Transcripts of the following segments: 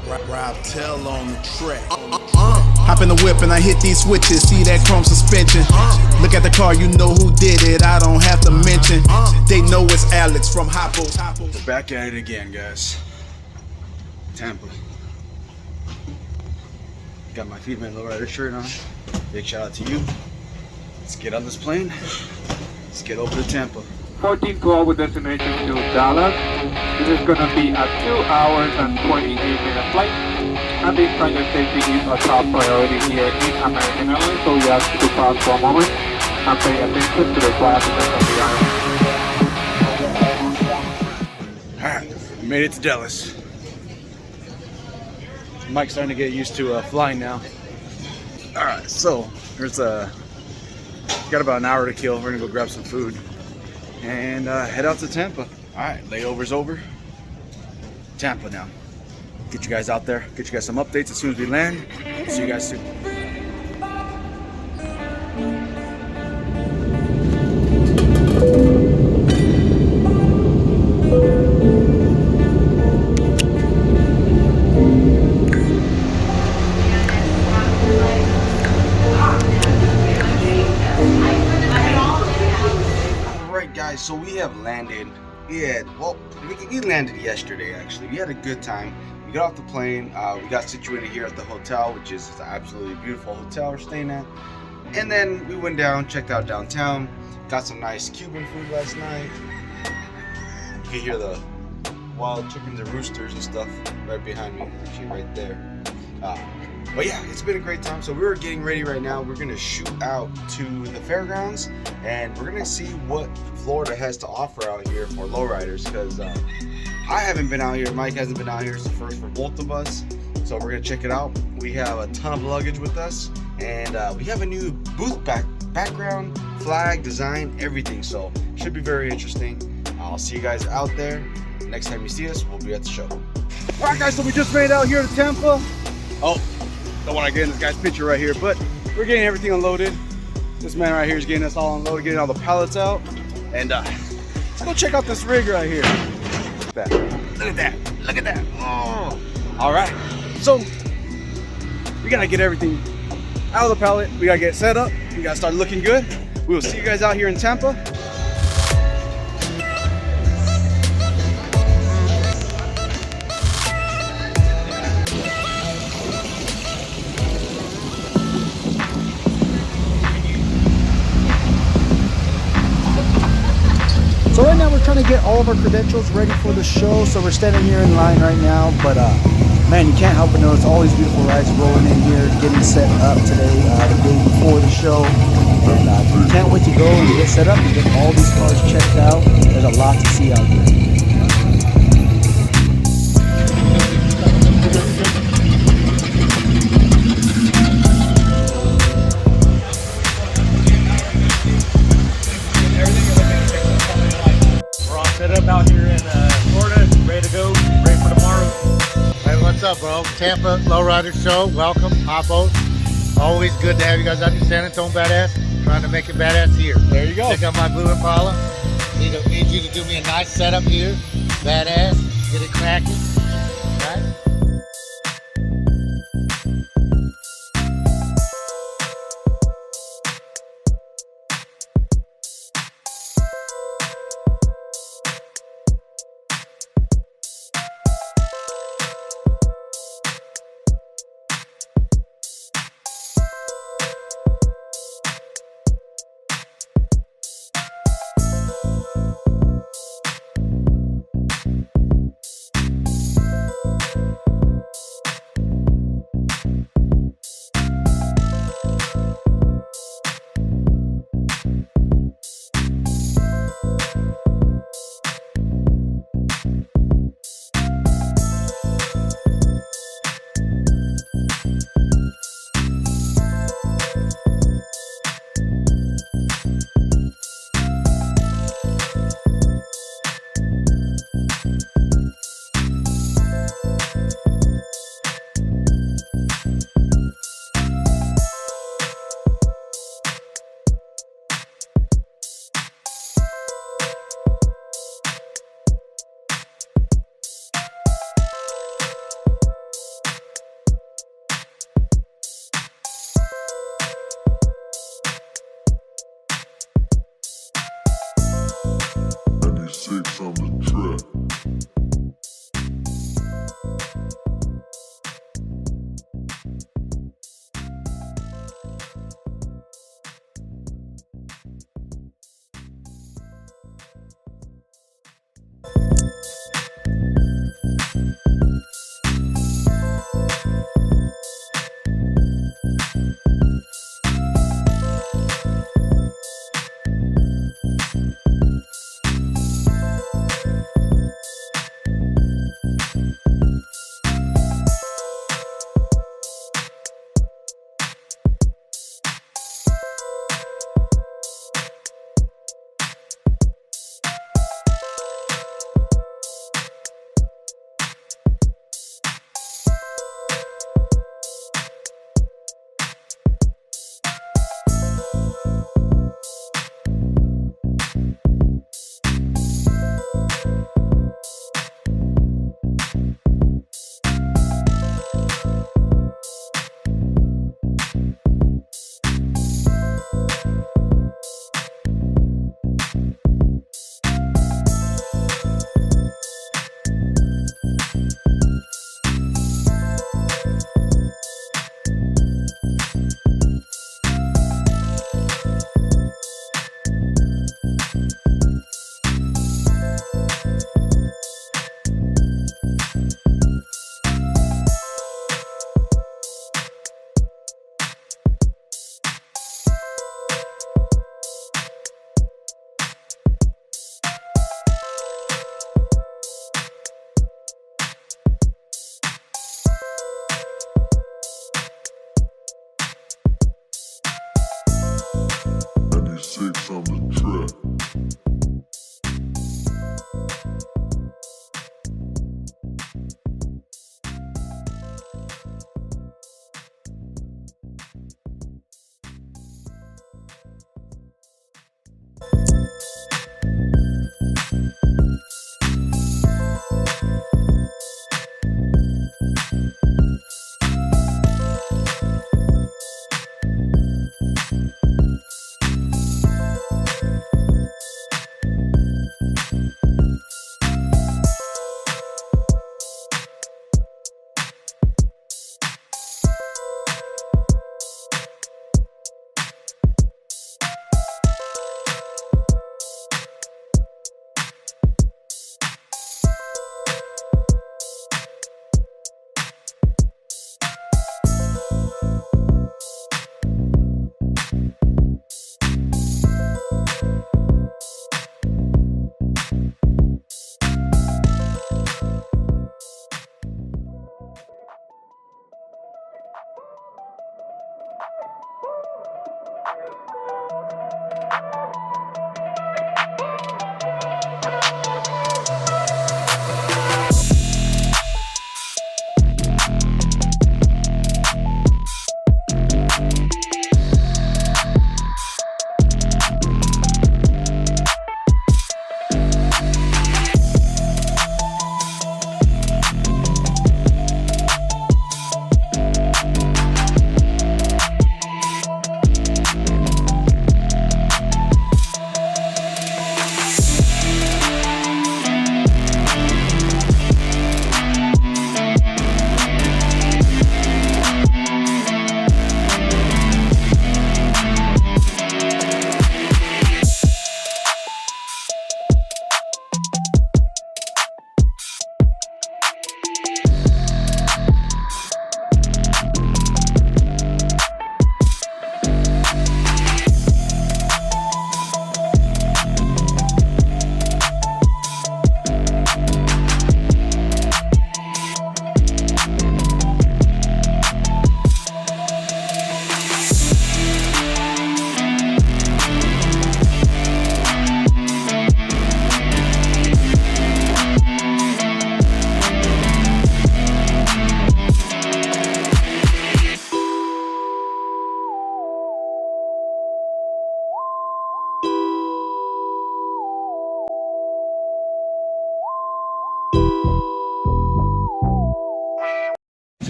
Rob Tell on the track. Hop in the whip and I hit these switches. See that chrome suspension. Look at the car, you know who did it. I don't have to mention. They know it's Alex from Hoppos. We're back at it again, guys. Tampa. Got my Feedman Lowrider shirt on. Big shout out to you. Let's get on this plane. Let's get over to Tampa. 1412 with destination to Dallas. This is going to be a 2 hours and 28-minute flight. And the pilot safety is a top priority here in American Airlines, so we ask you to pause for a moment and pay attention to the flight attendants of the airline. Alright, we made it to Dallas. Mike's starting to get used to flying now. Alright, so there's got about an hour to kill. We're gonna go grab some food and head out to Tampa. Alright, layover's over. Tampa now. Get you guys out there, get you guys some updates as soon as we land. See you guys soon. Guys, so we have landed. We landed yesterday actually. We had a good time. We got off the plane, we got situated here at the hotel, which is an absolutely beautiful hotel we're staying at. And then we went down, checked out downtown, got some nice Cuban food last night. You can hear the wild chickens and roosters and stuff right behind me, actually right there. But yeah, it's been a great time. So we're getting ready right now. We're gonna shoot out to the fairgrounds and we're gonna see what Florida has to offer out here for lowriders, because I haven't been out here, Mike hasn't been out here. It's the first for both of us, so we're gonna check it out. We have a ton of luggage with us, and we have a new booth background, flag, design, everything, so should be very interesting. I'll see you guys out there. Next time you see us, we'll be at the show. All right guys, so we just made it out here to Tampa. Oh, don't want to get in this guy's picture right here, but we're getting everything unloaded. This man right here is getting us all unloaded, getting all the pallets out. And let's go check out this rig right here. Look at that. Look at that. Look at that. Oh. All right. So we gotta get everything out of the pallet. We gotta get set up. We gotta start looking good. We will see you guys out here in Tampa. So right now we're trying to get all of our credentials ready for the show, so we're standing here in line right now, but man, you can't help but notice all these beautiful rides rolling in here, getting set up today, the day before the show, and we can't wait to go and get set up and get all these cars checked out. There's a lot to see out here. Set up out here in Florida, ready to go, ready for tomorrow. Hey, what's up, bro? Tampa Lowrider Show, welcome, Hoppos. Always good to have you guys out here, San Antonio Badass, trying to make it badass here. There you go. Check out my Blue Impala. Need you to do me a nice setup here, badass, get it cracking, right?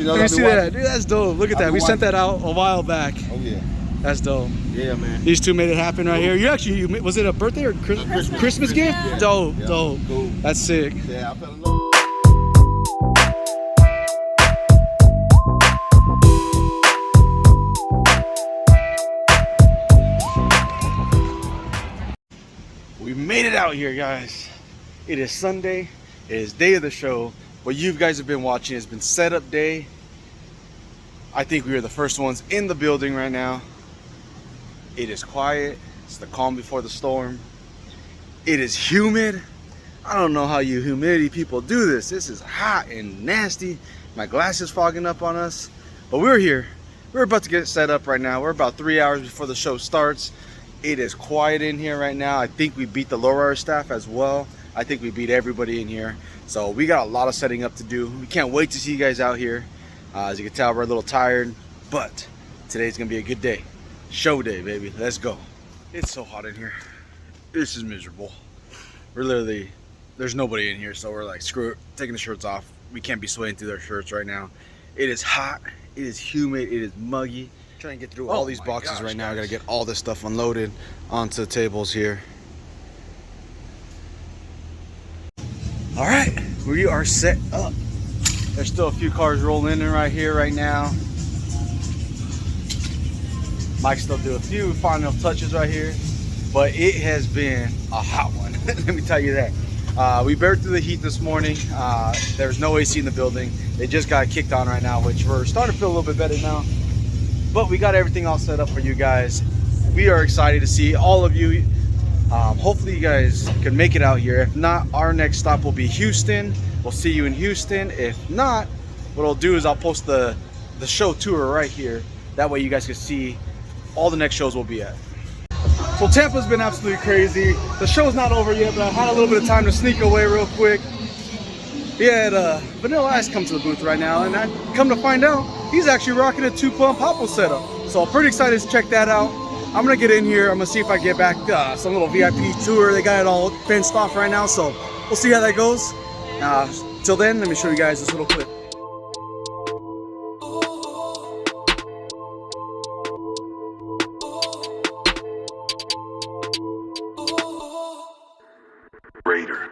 Let me see that. Dude, that's dope. Look at that. We sent that out a while back. Oh yeah. That's dope. Yeah, man. These two made it happen right here. You actually, was it a birthday or Christmas gift? Yeah. Dope, Yeah. dope. Cool. That's sick. Yeah, I fell in love. We made it out here, guys. It is Sunday. It is day of the show. What you guys have been watching has been setup day. I think we are the first ones in the building right now. It is quiet. It's the calm before the storm. It is humid. I don't know how you humidity people do this. This is hot and nasty. My glass is fogging up on us. But we're here. We're about to get set up right now. We're about 3 hours before the show starts. It is quiet in here right now. I think we beat the Lowrider staff as well. I think we beat everybody in here. So we got a lot of setting up to do. We can't wait to see you guys out here. As you can tell, we're a little tired, but today's gonna be a good day. Show day, baby. Let's go. It's so hot in here. This is miserable. We're literally, there's nobody in here, so we're like, screw it, taking the shirts off. We can't be sweating through their shirts right now. It is hot, it is humid, it is muggy. Trying to get through all these boxes right now. I gotta get all this stuff unloaded onto the tables here. All right, we are set up. There's still a few cars rolling in right here right now. Mike still do a few final touches right here, but it has been a hot one. Let me tell you that. We bared through the heat this morning. There's no AC in the building. They just got kicked on right now, which we're starting to feel a little bit better now. But we got everything all set up for you guys. We are excited to see all of you. Hopefully you guys can make it out here. If not, our next stop will be Houston. We'll see you in Houston. If not, what I'll do is I'll post the show tour right here. That way you guys can see all the next shows we'll be at. So Tampa's been absolutely crazy. The show's not over yet, but I had a little bit of time to sneak away real quick. We had Vanilla Ice come to the booth right now, and I come to find out he's actually rocking a 2-pump Hoppo setup. So I'm pretty excited to check that out. I'm gonna get in here. I'm gonna see if I get back some little VIP tour. They got it all fenced off right now, so we'll see how that goes. Till then, let me show you guys this little clip. Raider.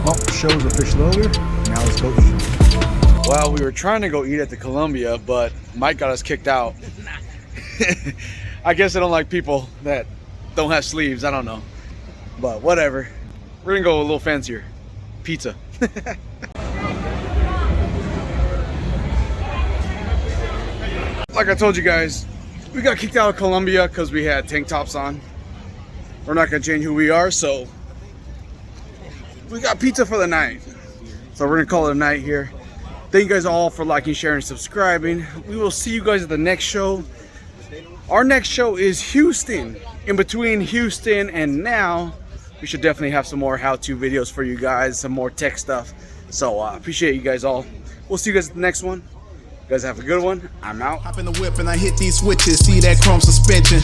Well, the show is officially over. Now let's go eat. Well, we were trying to go eat at the Columbia, but Mike got us kicked out. I guess I don't like people that don't have sleeves. I don't know. But whatever. We're gonna go a little fancier. Pizza. Like I told you guys, we got kicked out of Columbia because we had tank tops on. We're not gonna change who we are, so we got pizza for the night. So we're gonna call it a night here. Thank you guys all for liking, sharing, subscribing. We will see you guys at the next show. Our next show is Houston. In between Houston and now, we should definitely have some more how-to videos for you guys, some more tech stuff. So appreciate you guys all. We'll see you guys at the next one. You guys have a good one. I'm out. Hop in the whip and I hit these switches. See that chrome suspension.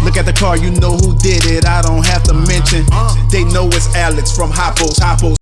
Look at the car, you know who did it. I don't have to mention. They know it's Alex from Hoppo's.